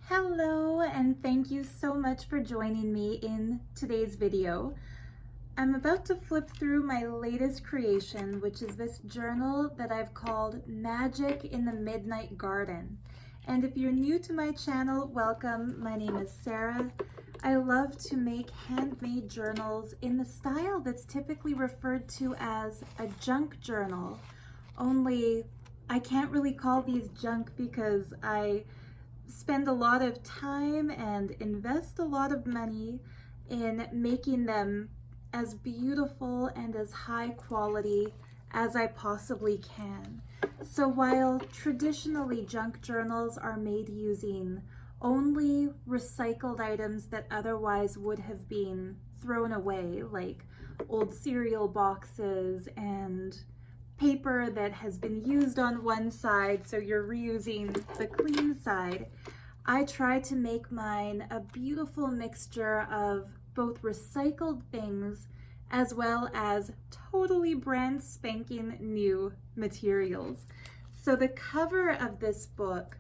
Hello, and thank you so much for joining me in today's video. I'm about to flip through my latest creation, which is this journal that I've called Magic in the Midnight Garden. And if you're new to my channel, welcome. My name is Sarah. I love to make handmade journals in the style that's typically referred to as a junk journal. Only I can't really call these junk because I spend a lot of time and invest a lot of money in making them as beautiful and as high quality as I possibly can. So while traditionally junk journals are made using only recycled items that otherwise would have been thrown away, like old cereal boxes and paper that has been used on one side, so you're reusing the clean side, I try to make mine a beautiful mixture of both recycled things as well as totally brand spanking new materials. So the cover of this book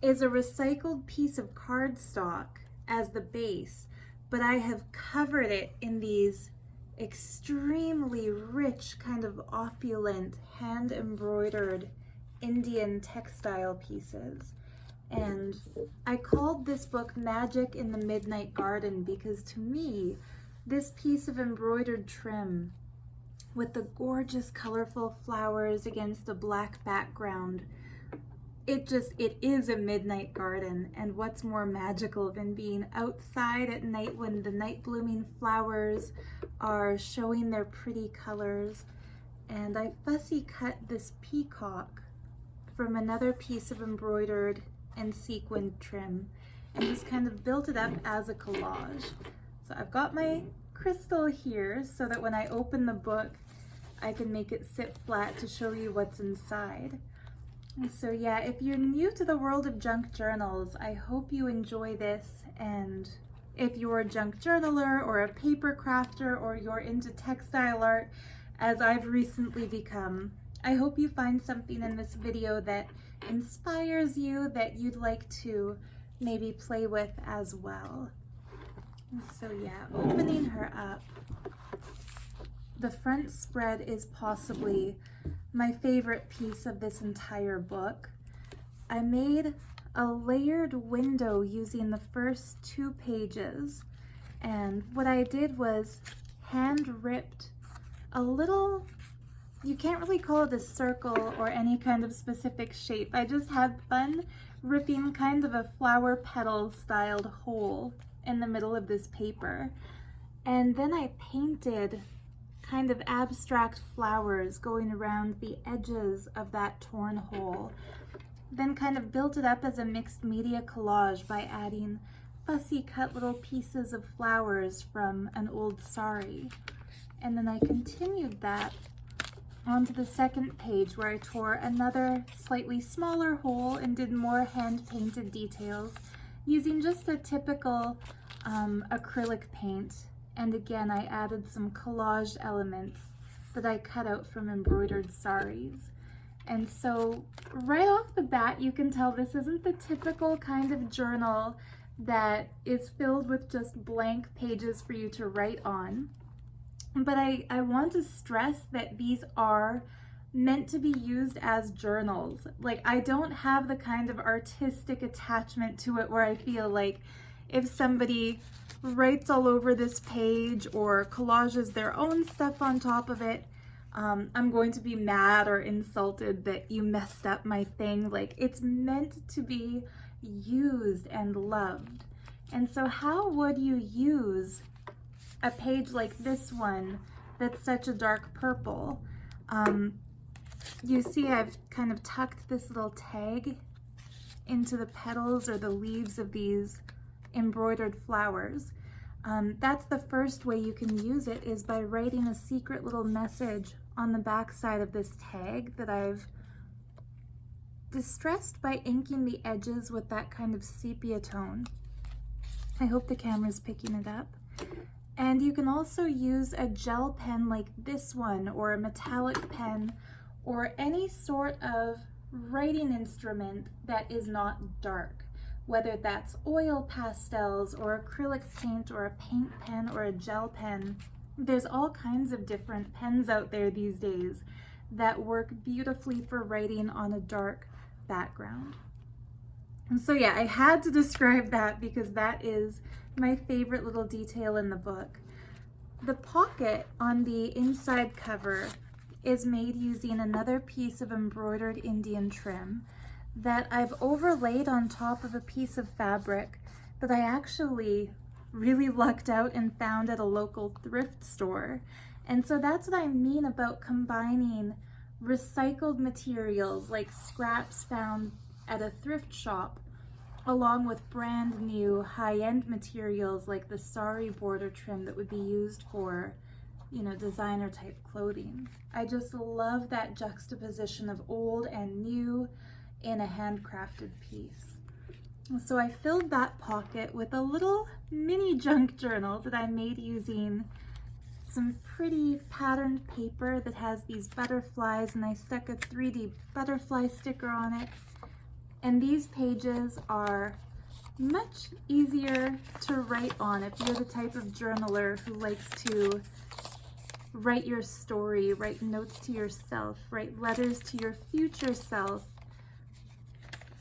is a recycled piece of cardstock as the base, but I have covered it in these extremely rich, kind of opulent, hand embroidered Indian textile pieces. And I called this book Magic in the Midnight Garden because to me, this piece of embroidered trim with the gorgeous colorful flowers against a black background, it is a midnight garden. And what's more magical than being outside at night when the night blooming flowers are showing their pretty colors. And I fussy cut this peacock from another piece of embroidered and sequined trim and just kind of built it up as a collage. So I've got my crystal here so that when I open the book, I can make it sit flat to show you what's inside. And so yeah, if you're new to the world of junk journals, I hope you enjoy this. And if you're a junk journaler or a paper crafter or you're into textile art, as I've recently become, I hope you find something in this video that inspires you that you'd like to maybe play with as well. And so yeah, opening her up, the front spread is possibly my favorite piece of this entire book. I made a layered window using the first 2 pages, and what I did was hand ripped a little, you can't really call it a circle or any kind of specific shape. I just had fun ripping kind of a flower petal styled hole in the middle of this paper. And then I painted kind of abstract flowers going around the edges of that torn hole. Then kind of built it up as a mixed media collage by adding fussy cut little pieces of flowers from an old sari. And then I continued that onto the second page where I tore another slightly smaller hole and did more hand-painted details using just a typical acrylic paint. And again, I added some collaged elements that I cut out from embroidered saris. And so right off the bat, you can tell this isn't the typical kind of journal that is filled with just blank pages for you to write on. But I want to stress that these are meant to be used as journals. Like, I don't have the kind of artistic attachment to it where I feel like if somebody writes all over this page or collages their own stuff on top of it, I'm going to be mad or insulted that you messed up my thing. Like, it's meant to be used and loved. And so how would you use a page like this one that's such a dark purple? You see I've kind of tucked this little tag into the petals or the leaves of these embroidered flowers. That's the first way you can use it, is by writing a secret little message on the back side of this tag that I've distressed by inking the edges with that kind of sepia tone. I hope the camera's picking it up. And you can also use a gel pen like this one, or a metallic pen, or any sort of writing instrument that is not dark. whether that's oil pastels or acrylic paint or a paint pen or a gel pen. There's all kinds of different pens out there these days that work beautifully for writing on a dark background. And so yeah, I had to describe that because that is my favorite little detail in the book. The pocket on the inside cover is made using another piece of embroidered Indian trim that I've overlaid on top of a piece of fabric that I actually really lucked out and found at a local thrift store. And so that's what I mean about combining recycled materials like scraps found at a thrift shop along with brand new high-end materials like the sari border trim that would be used for, you know, designer type clothing. I just love that juxtaposition of old and new in a handcrafted piece. So I filled that pocket with a little mini junk journal that I made using some pretty patterned paper that has these butterflies, and I stuck a 3D butterfly sticker on it. And these pages are much easier to write on if you're the type of journaler who likes to write your story, write notes to yourself, write letters to your future self.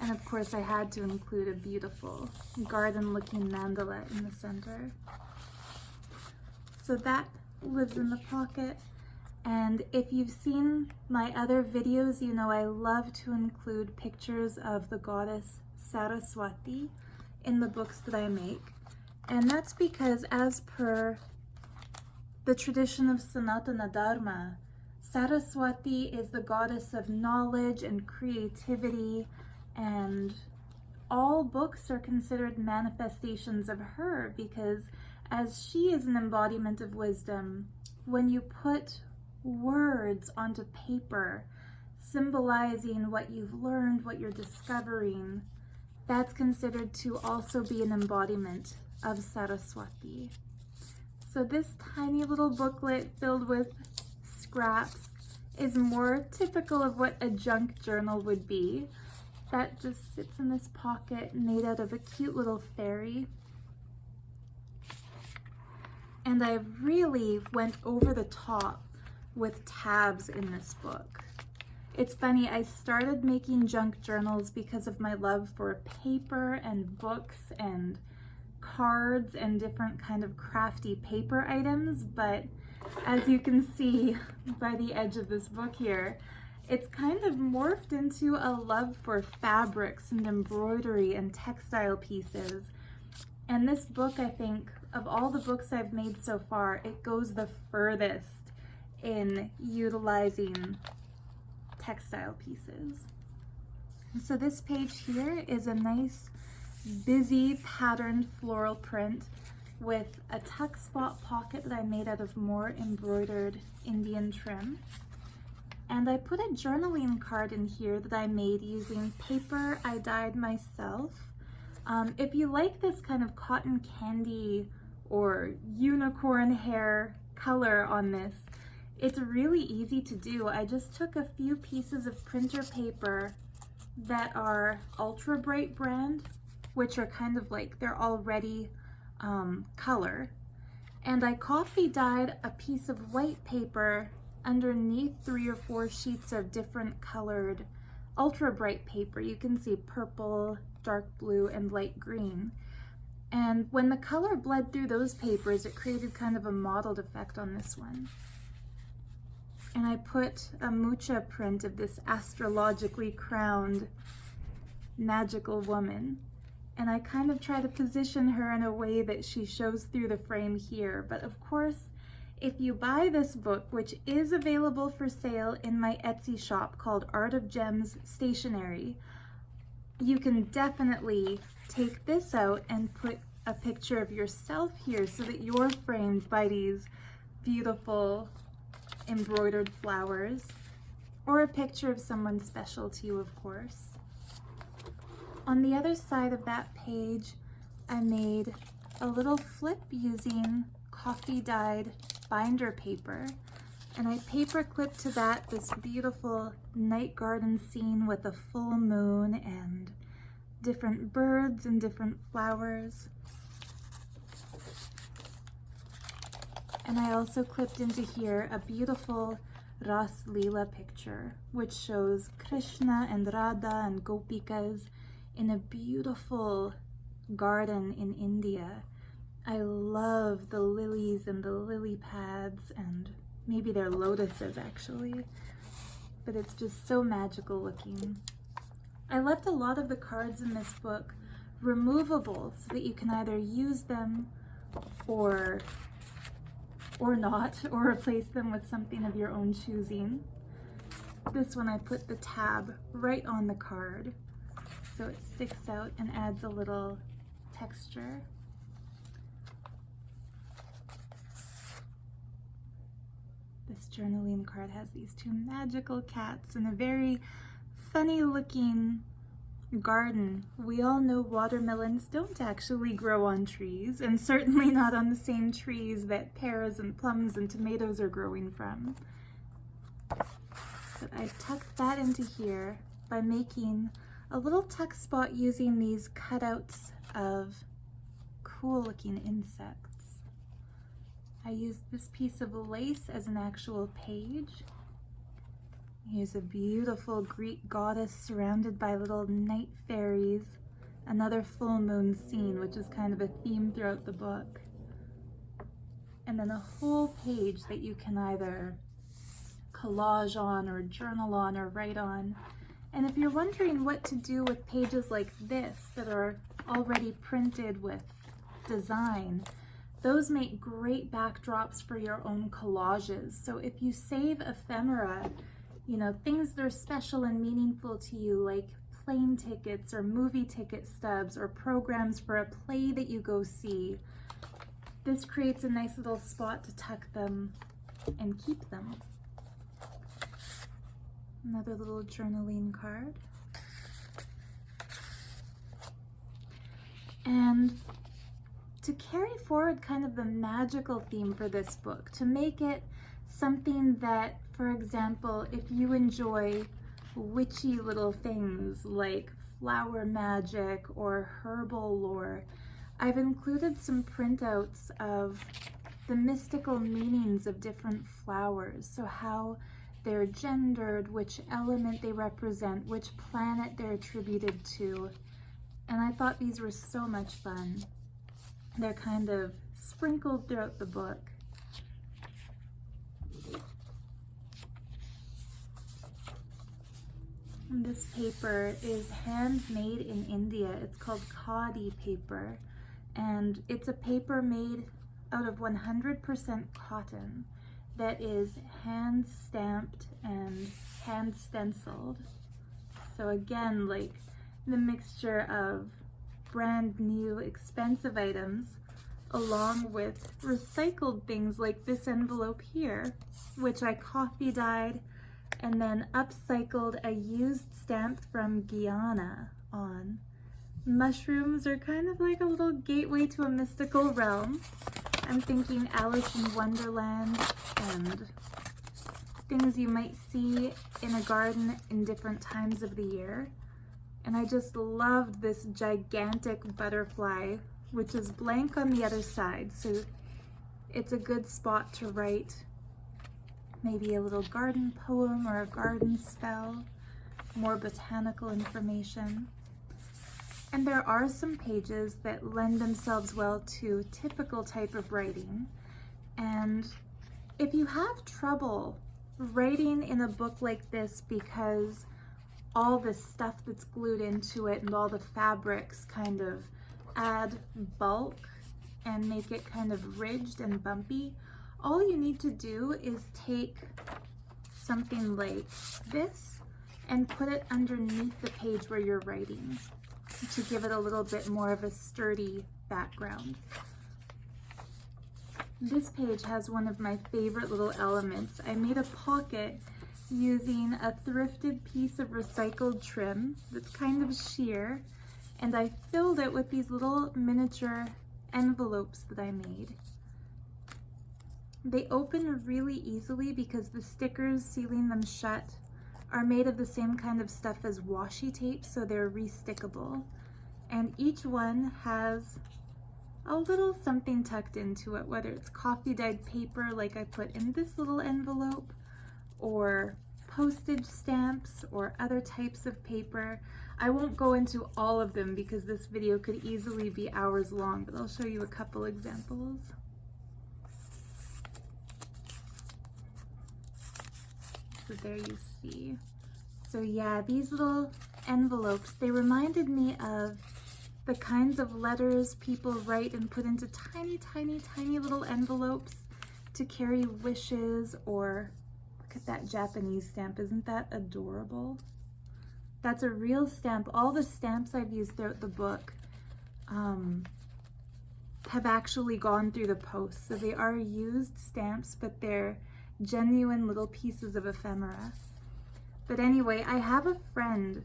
And of course I had to include a beautiful garden-looking mandala in the center. So that lives in the pocket. And if you've seen my other videos, you know I love to include pictures of the goddess Saraswati in the books that I make. And that's because, as per the tradition of Sanatana Dharma, Saraswati is the goddess of knowledge and creativity, and all books are considered manifestations of her because, as she is an embodiment of wisdom, when you put words onto paper symbolizing what you've learned, what you're discovering, that's considered to also be an embodiment of Saraswati. So this tiny little booklet filled with scraps is more typical of what a junk journal would be. That just sits in this pocket made out of a cute little fairy. And I really went over the top with tabs in this book. It's funny, I started making junk journals because of my love for paper and books and cards and different kind of crafty paper items, but as you can see by the edge of this book here, it's kind of morphed into a love for fabrics and embroidery and textile pieces. And this book, I think, of all the books I've made so far, it goes the furthest in utilizing textile pieces. So this page here is a nice, busy, patterned floral print with a tuck spot pocket that I made out of more embroidered Indian trim. And I put a journaling card in here that I made using paper I dyed myself. If you like this kind of cotton candy or unicorn hair color on this, it's really easy to do. I just took a few pieces of printer paper that are Ultra Bright brand, which are kind of like, they're already color. And I coffee dyed a piece of white paper underneath 3 or 4 sheets of different colored Ultra Bright paper. You can see purple, dark blue, and light green. And when the color bled through those papers, it created kind of a mottled effect on this one. And I put a mucha print of this astrologically crowned magical woman. And I kind of try to position her in a way that she shows through the frame here. But of course, if you buy this book, which is available for sale in my Etsy shop called Art of Gems Stationery, you can definitely take this out and put a picture of yourself here so that you're framed by these beautiful embroidered flowers, or a picture of someone special to you, of course. On the other side of that page, I made a little flip using coffee dyed binder paper, and I paper clipped to that this beautiful night garden scene with a full moon and different birds and different flowers. And I also clipped into here a beautiful Ras Leela picture, which shows Krishna and Radha and Gopikas in a beautiful garden in India. I love the lilies and the lily pads, and maybe they're lotuses actually, but it's just so magical looking. I left a lot of the cards in this book removable so that you can either use them or not, or replace them with something of your own choosing. This one I put the tab right on the card so it sticks out and adds a little texture. This journaling card has these two magical cats in a very funny looking garden. We all know watermelons don't actually grow on trees, and certainly not on the same trees that pears and plums and tomatoes are growing from. But I tucked that into here by making a little tuck spot using these cutouts of cool looking insects. I used this piece of lace as an actual page. Here's a beautiful Greek goddess surrounded by little night fairies. Another full moon scene, which is kind of a theme throughout the book. And then a whole page that you can either collage on or journal on or write on. And if you're wondering what to do with pages like this that are already printed with design, those make great backdrops for your own collages. So if you save ephemera, you know, things that are special and meaningful to you, like plane tickets or movie ticket stubs or programs for a play that you go see, this creates a nice little spot to tuck them and keep them. Another little journaling card. And to carry forward kind of the magical theme for this book, to make it something that, for example, if you enjoy witchy little things like flower magic or herbal lore, I've included some printouts of the mystical meanings of different flowers. So how they're gendered, which element they represent, which planet they're attributed to. And I thought these were so much fun. They're kind of sprinkled throughout the book. And this paper is handmade in India. It's called khadi paper, and it's a paper made out of 100% cotton that is hand stamped and hand stenciled. So again, like the mixture of brand new expensive items along with recycled things like this envelope here, which I coffee dyed and then upcycled a used stamp from Guyana on. Mushrooms are kind of like a little gateway to a mystical realm. I'm thinking Alice in Wonderland and things you might see in a garden in different times of the year. And I just loved this gigantic butterfly, which is blank on the other side. So it's a good spot to write maybe a little garden poem or a garden spell, more botanical information. And there are some pages that lend themselves well to typical type of writing. And if you have trouble writing in a book like this because all the stuff that's glued into it and all the fabrics kind of add bulk and make it kind of ridged and bumpy, all you need to do is take something like this and put it underneath the page where you're writing to give it a little bit more of a sturdy background. This page has one of my favorite little elements. I made a pocket using a thrifted piece of recycled trim that's kind of sheer, and I filled it with these little miniature envelopes that I made. They open really easily because the stickers sealing them shut are made of the same kind of stuff as washi tape, so they're re-stickable. and each one has a little something tucked into it, whether it's coffee dyed paper like I put in this little envelope, or postage stamps or other types of paper. I won't go into all of them because this video could easily be hours long, but I'll show you a couple examples. So there you see. So yeah, these little envelopes, they reminded me of the kinds of letters people write and put into tiny, tiny, tiny little envelopes to carry wishes. Or look at that Japanese stamp, isn't that adorable? That's a real stamp. All the stamps I've used throughout the book have actually gone through the post. So they are used stamps, but they're genuine little pieces of ephemera. But anyway, I have a friend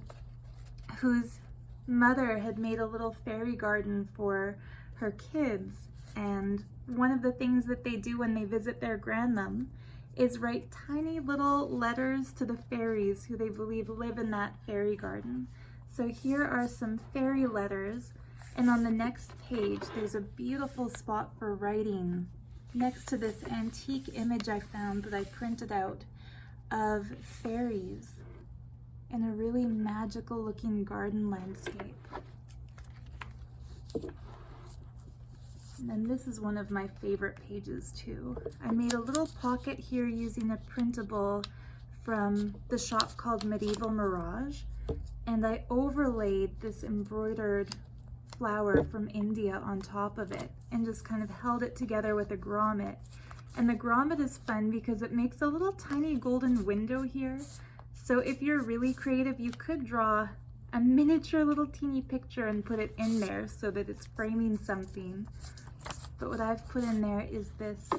whose mother had made a little fairy garden for her kids, and one of the things that they do when they visit their grandmom is write tiny little letters to the fairies who they believe live in that fairy garden. So here are some fairy letters, and on the next page there's a beautiful spot for writing next to this antique image I found that I printed out of fairies in a really magical looking garden landscape. And then this is one of my favorite pages too. I made a little pocket here using a printable from the shop called Medieval Mirage, and I overlaid this embroidered flower from India on top of it and just kind of held it together with a grommet. And the grommet is fun because it makes a little tiny golden window here. So if you're really creative, you could draw a miniature little teeny picture and put it in there so that it's framing something. But what I've put in there is this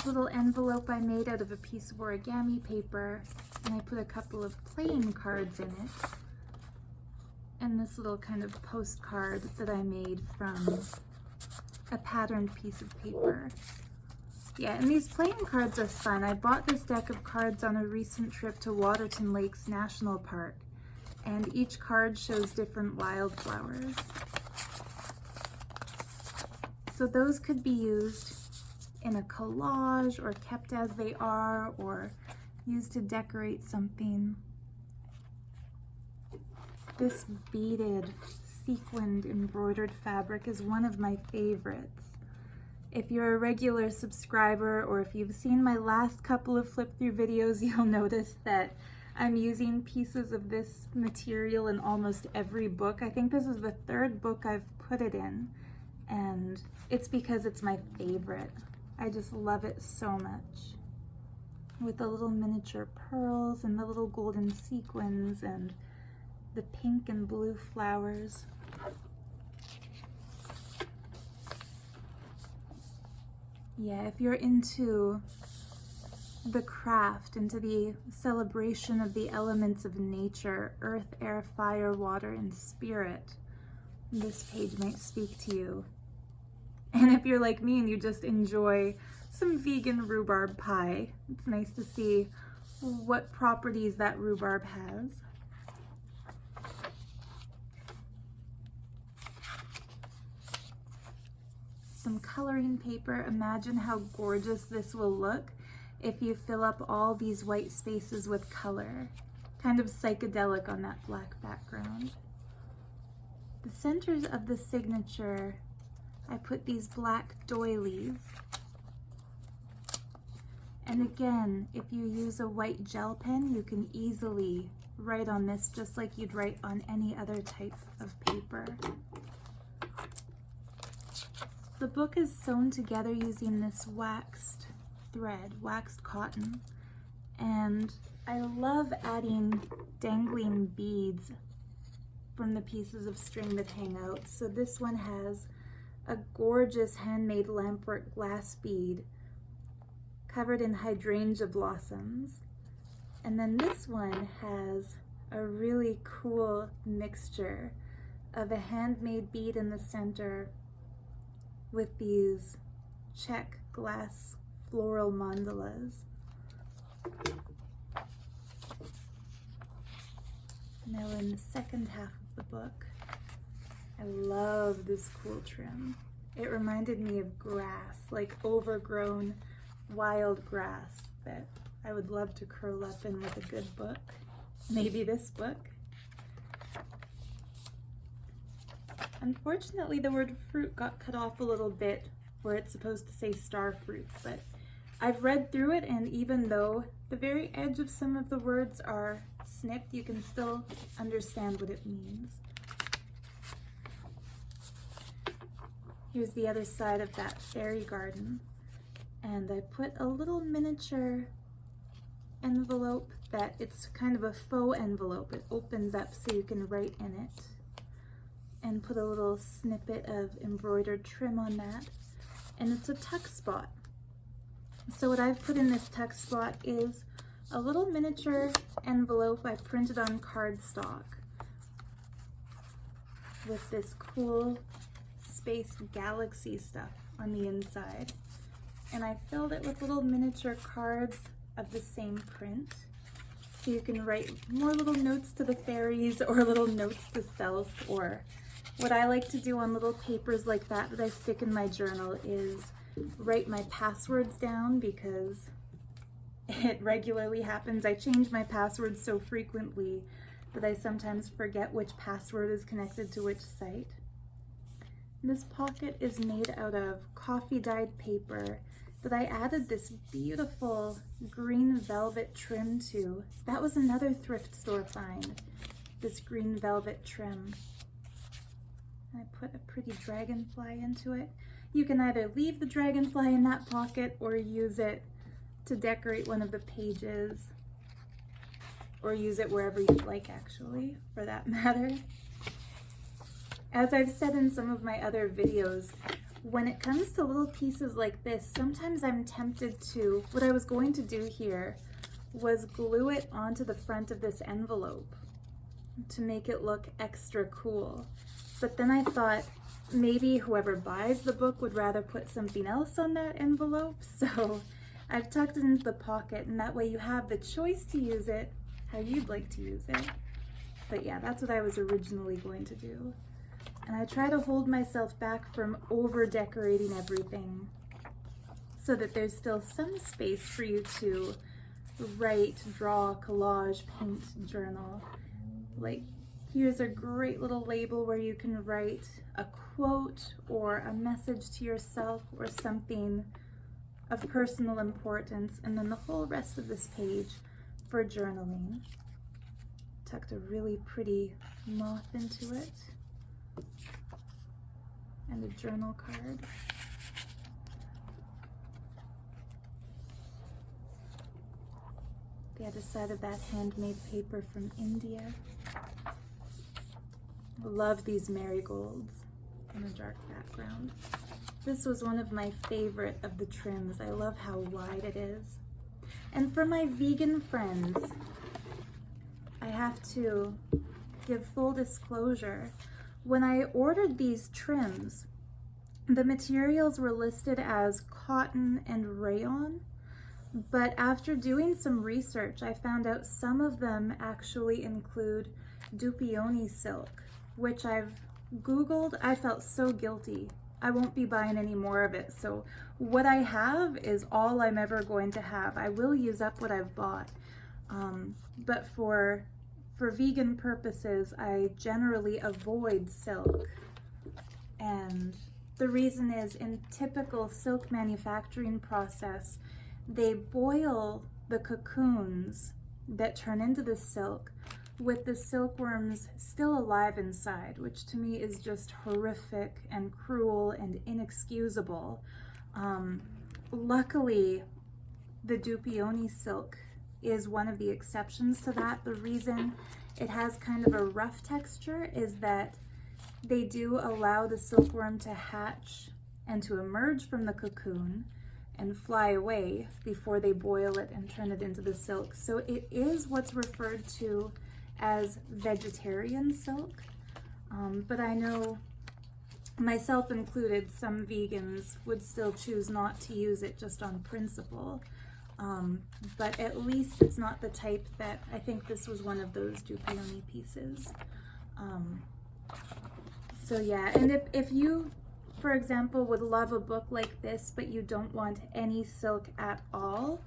little envelope I made out of a piece of origami paper, and I put a couple of playing cards in it, and this little kind of postcard that I made from a patterned piece of paper. Yeah, and these playing cards are fun. I bought this deck of cards on a recent trip to Waterton Lakes National Park, and each card shows different wildflowers. So those could be used in a collage or kept as they are, or used to decorate something. This beaded, sequined, embroidered fabric is one of my favorites. If you're a regular subscriber, or if you've seen my last couple of flip through videos, you'll notice that I'm using pieces of this material in almost every book. I think this is the third book I've put it in, and it's because it's my favorite. I just love it so much. With the little miniature pearls and the little golden sequins and the pink and blue flowers. Yeah, if you're into the craft, into the celebration of the elements of nature, earth, air, fire, water, and spirit, this page might speak to you. And if you're like me and you just enjoy some vegan rhubarb pie, it's nice to see what properties that rhubarb has. Some coloring paper. Imagine how gorgeous this will look if you fill up all these white spaces with color. Kind of psychedelic on that black background. The centers of the signature, I put these black doilies. And again, if you use a white gel pen, you can easily write on this just like you'd write on any other type of paper. The book is sewn together using this waxed thread, waxed cotton, and I love adding dangling beads from the pieces of string that hang out. So this one has a gorgeous handmade lampwork glass bead covered in hydrangea blossoms, and then this one has a really cool mixture of a handmade bead in the center with these check glass floral mandalas. Now in the second half of the book, I love this cool trim. It reminded me of grass, like overgrown wild grass that I would love to curl up in with a good book. Maybe this book. Unfortunately, the word fruit got cut off a little bit where it's supposed to say star fruit, but I've read through it, and even though the very edge of some of the words are snipped, you can still understand what it means. Here's the other side of that fairy garden, and I put a little miniature envelope that it's kind of a faux envelope. It opens up so you can write in it, and put a little snippet of embroidered trim on that, and it's a tuck spot. So what I've put in this tuck spot is a little miniature envelope I printed on cardstock with this cool space galaxy stuff on the inside, and I filled it with little miniature cards of the same print, so you can write more little notes to the fairies or little notes to self. Or what I like to do on little papers like that I stick in my journal is write my passwords down, because it regularly happens. I change my passwords so frequently that I sometimes forget which password is connected to which site. This pocket is made out of coffee dyed paper that I added this beautiful green velvet trim to. That was another thrift store find, this green velvet trim. I put a pretty dragonfly into it. You can either leave the dragonfly in that pocket or use it to decorate one of the pages, or use it wherever you'd like, actually, for that matter. As I've said in some of my other videos, when it comes to little pieces like this, sometimes I'm tempted to, what I was going to do here was glue it onto the front of this envelope to make it look extra cool. But then I thought maybe whoever buys the book would rather put something else on that envelope, so I've tucked it into the pocket, and that way you have the choice to use it how you'd like to use it. But yeah, that's what I was originally going to do. And I try to hold myself back from over decorating everything so that there's still some space for you to write, draw, collage, paint, journal. Like, here's a great little label where you can write a quote or a message to yourself or something of personal importance, and then the whole rest of this page for journaling. Tucked a really pretty moth into it, and a journal card. The other side of that handmade paper from India. I love these marigolds in a dark background. This was one of my favorite of the trims. I love how wide it is. And for my vegan friends, I have to give full disclosure. When I ordered these trims, the materials were listed as cotton and rayon, but after doing some research, I found out some of them actually include Dupioni silk, which I've Googled. I felt so guilty. I won't be buying any more of it. So what I have is all I'm ever going to have. I will use up what I've bought, but for vegan purposes, I generally avoid silk. And the reason is, in typical silk manufacturing process, they boil the cocoons that turn into the silk with the silkworms still alive inside, which to me is just horrific and cruel and inexcusable. Luckily, the Dupioni silk is one of the exceptions to that. The reason it has kind of a rough texture is that they do allow the silkworm to hatch and to emerge from the cocoon and fly away before they boil it and turn it into the silk. So it is what's referred to as vegetarian silk, but I know, myself included, some vegans would still choose not to use it just on principle. But at least it's not the type that, I think this was one of those Dupioni pieces. So yeah, and if you, for example, would love a book like this, but you don't want any silk at all,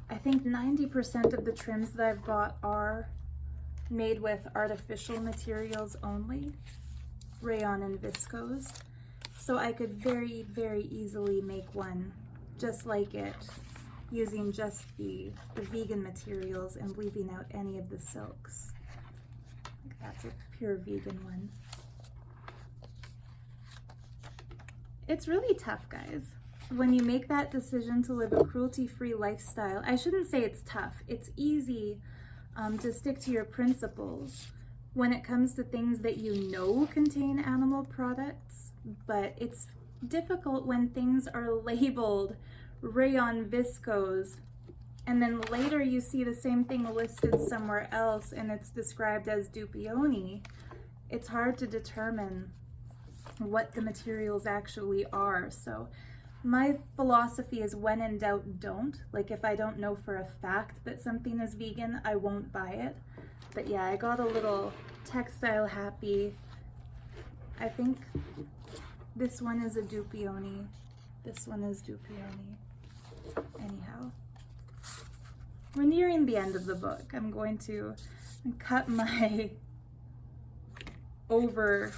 I think 90% of the trims that I've got are made with artificial materials only, rayon and viscose. So I could very, very easily make one just like it, using just the vegan materials and leaving out any of the silks. That's a pure vegan one. It's really tough, guys. When you make that decision to live a cruelty-free lifestyle, I shouldn't say it's tough. It's easy to stick to your principles when it comes to things that you know contain animal products, but it's difficult when things are labeled rayon viscose and then later you see the same thing listed somewhere else and it's described as dupioni. It's hard to determine what the materials actually are. So my philosophy is, when in doubt, don't. Like, if I don't know for a fact that something is vegan, I won't buy it. But yeah, I got a little textile happy. I think this one is a dupioni. This one is dupioni. Anyhow, we're nearing the end of the book. I'm going to cut my over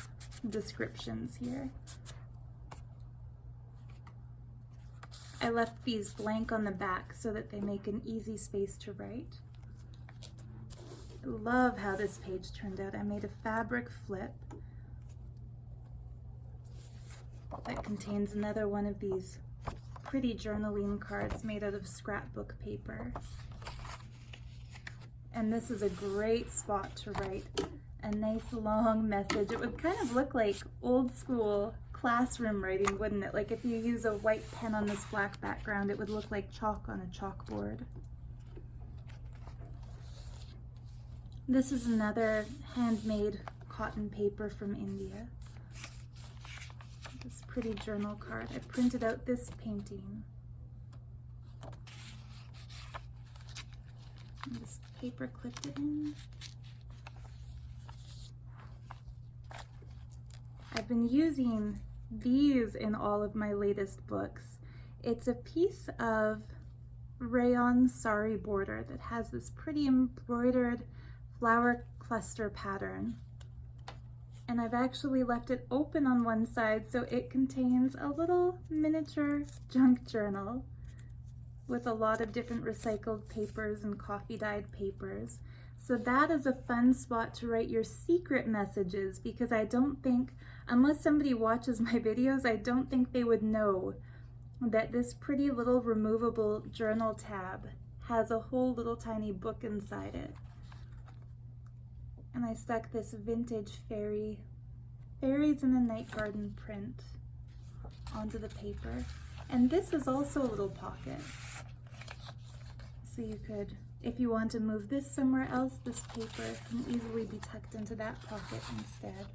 descriptions here. I left these blank on the back so that they make an easy space to write. I love how this page turned out. I made a fabric flip that contains another one of these pretty journaling cards made out of scrapbook paper. And this is a great spot to write a nice long message. It would kind of look like old school classroom writing, wouldn't it? Like if you use a white pen on this black background, it would look like chalk on a chalkboard. This is another handmade cotton paper from India. This pretty journal card. I printed out this painting. And this paper clipped it in. I've been using these in all of my latest books. It's a piece of rayon sari border that has this pretty embroidered flower cluster pattern. And I've actually left it open on one side so it contains a little miniature junk journal with a lot of different recycled papers and coffee dyed papers. So that is a fun spot to write your secret messages, because I don't think, unless somebody watches my videos, I don't think they would know that this pretty little removable journal tab has a whole little tiny book inside it. And I stuck this vintage Faeries in a Night Garden print onto the paper. And this is also a little pocket. So you could, if you want to move this somewhere else, this paper can easily be tucked into that pocket instead.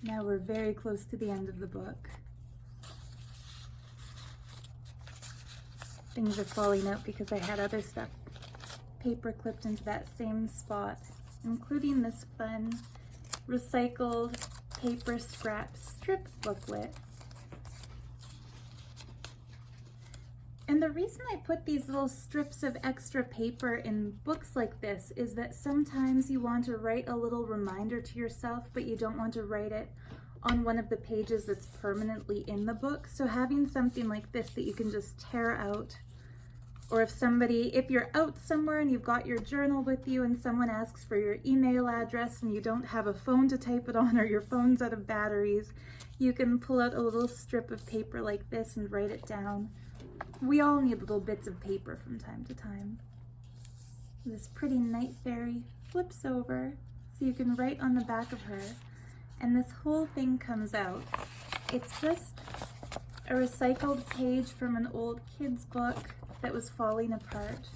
Now we're very close to the end of the book. Things are falling out because I had other stuff paper clipped into that same spot, including this fun recycled paper scrap strip booklet. And the reason I put these little strips of extra paper in books like this is that sometimes you want to write a little reminder to yourself, but you don't want to write it on one of the pages that's permanently in the book. So having something like this that you can just tear out, or if you're out somewhere and you've got your journal with you and someone asks for your email address and you don't have a phone to type it on, or your phone's out of batteries, you can pull out a little strip of paper like this and write it down. We all need little bits of paper from time to time. This pretty night fairy flips over so you can write on the back of her, and this whole thing comes out. It's just a recycled page from an old kid's book that was falling apart.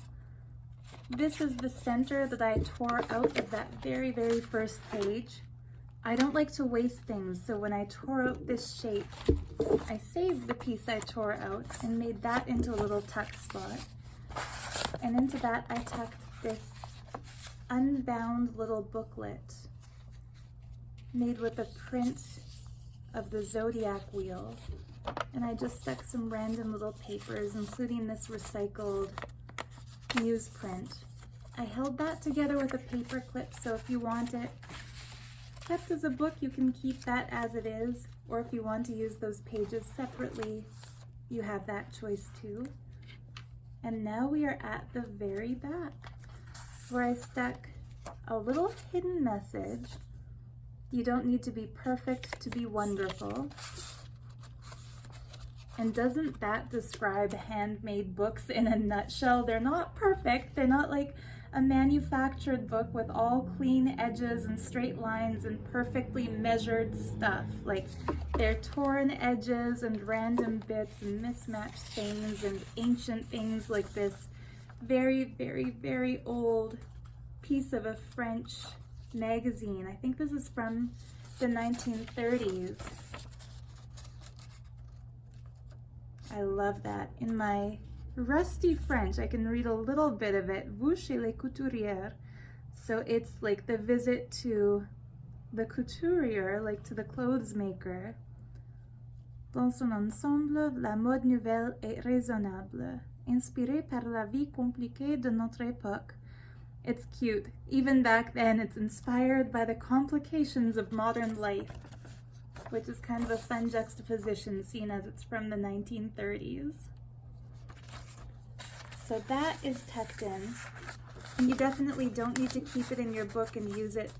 This is the center that I tore out of that very, very first page. I don't like to waste things, so when I tore out this shape, I saved the piece I tore out and made that into a little tuck spot. And into that I tucked this unbound little booklet made with a print of the zodiac wheel. And I just stuck some random little papers, including this recycled newsprint. I held that together with a paper clip, so if you want it kept as a book, you can keep that as it is, or if you want to use those pages separately, you have that choice too. And now we are at the very back, where I stuck a little hidden message. You don't need to be perfect to be wonderful. And doesn't that describe handmade books in a nutshell? They're not perfect. They're not like a manufactured book with all clean edges and straight lines and perfectly measured stuff. Like, they're torn edges and random bits and mismatched things and ancient things, like this very, very, very old piece of a French magazine. I think this is from the 1930s. I love that. In my rusty French, I can read a little bit of it. Vous chez les couturières. So it's like the visit to the couturier, like to the clothes maker. Dans son ensemble, la mode nouvelle est raisonnable, inspirée par la vie compliquée de notre époque. It's cute. Even back then, it's inspired by the complications of modern life, which is kind of a fun juxtaposition, seeing as it's from the 1930s. So that is tucked in. And you definitely don't need to keep it in your book and use it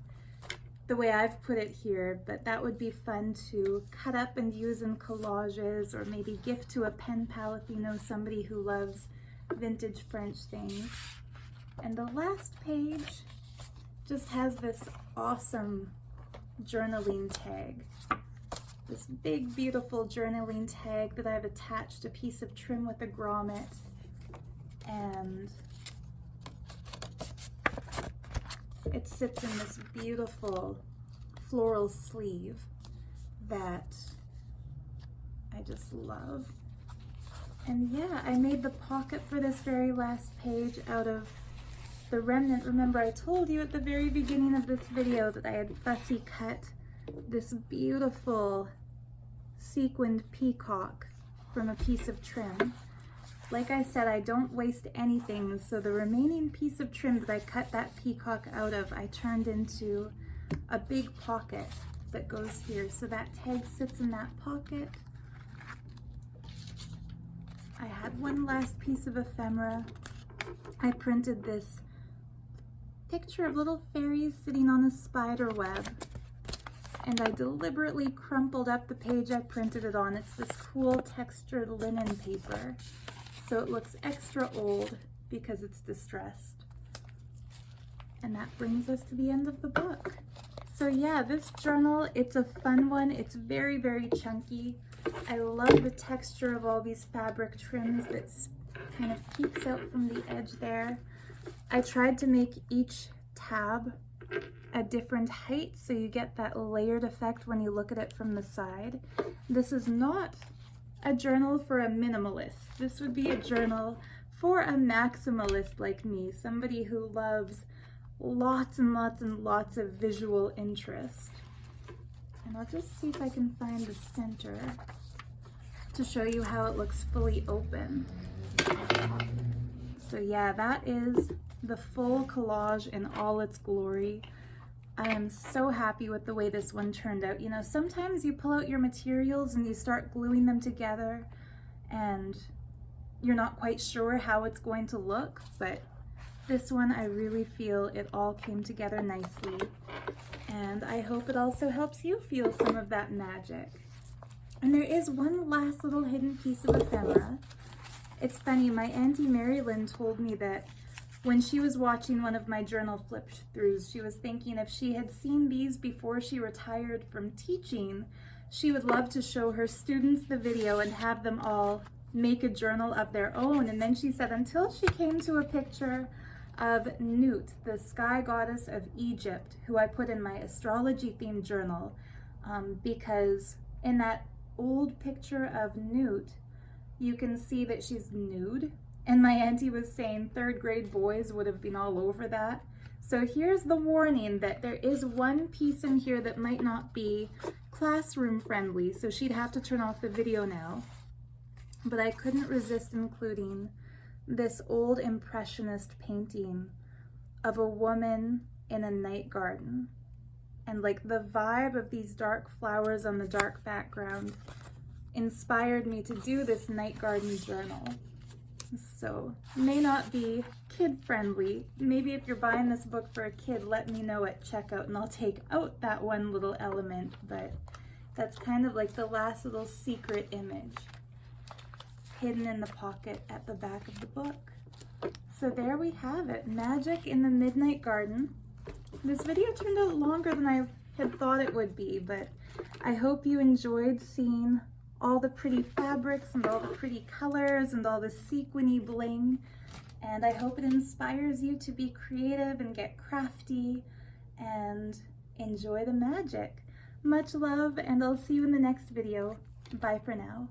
the way I've put it here, but that would be fun to cut up and use in collages, or maybe gift to a pen pal if you know somebody who loves vintage French things. And the last page just has this awesome journaling tag. This big, beautiful journaling tag that I've attached a piece of trim with a grommet, and it sits in this beautiful floral sleeve that I just love. And yeah, I made the pocket for this very last page out of the remnant. Remember, I told you at the very beginning of this video that I had fussy cut this beautiful sequined peacock from a piece of trim. Like I said, I don't waste anything, so the remaining piece of trim that I cut that peacock out of, I turned into a big pocket that goes here. So that tag sits in that pocket. I had one last piece of ephemera. I printed this picture of little fairies sitting on a spider web, and I deliberately crumpled up the page I printed it on. It's this cool textured linen paper, so it looks extra old because it's distressed. And that brings us to the end of the book. So yeah, this journal, it's a fun one. It's very, very chunky. I love the texture of all these fabric trims that kind of peeks out from the edge there. I tried to make each tab a different height so you get that layered effect when you look at it from the side. This is not a journal for a minimalist. This would be a journal for a maximalist like me, somebody who loves lots and lots and lots of visual interest. And I'll just see if I can find the center to show you how it looks fully open. So yeah, that is the full collage in all its glory. I am so happy with the way this one turned out. You know, sometimes you pull out your materials and you start gluing them together and you're not quite sure how it's going to look, but this one I really feel it all came together nicely. And I hope it also helps you feel some of that magic. And there is one last little hidden piece of ephemera. It's funny, my Auntie Marilyn told me that when she was watching one of my journal flip-throughs, she was thinking if she had seen these before she retired from teaching, she would love to show her students the video and have them all make a journal of their own. And then she said until she came to a picture of Nut, the sky goddess of Egypt, who I put in my astrology-themed journal, because in that old picture of Nut, you can see that she's nude, And my auntie was saying 3rd grade boys would have been all over that. So here's the warning that there is one piece in here that might not be classroom friendly, so she'd have to turn off the video now. But I couldn't resist including this old impressionist painting of a woman in a night garden. And like the vibe of these dark flowers on the dark background inspired me to do this night garden journal. So may not be kid friendly. Maybe if you're buying this book for a kid, let me know at checkout and I'll take out that one little element, but that's kind of like the last little secret image hidden in the pocket at the back of the book. So there we have it, Magic in the Midnight Garden. This video turned out longer than I had thought it would be, but I hope you enjoyed seeing all the pretty fabrics and all the pretty colors and all the sequiny bling. And I hope it inspires you to be creative and get crafty and enjoy the magic. Much love, and I'll see you in the next video. Bye for now.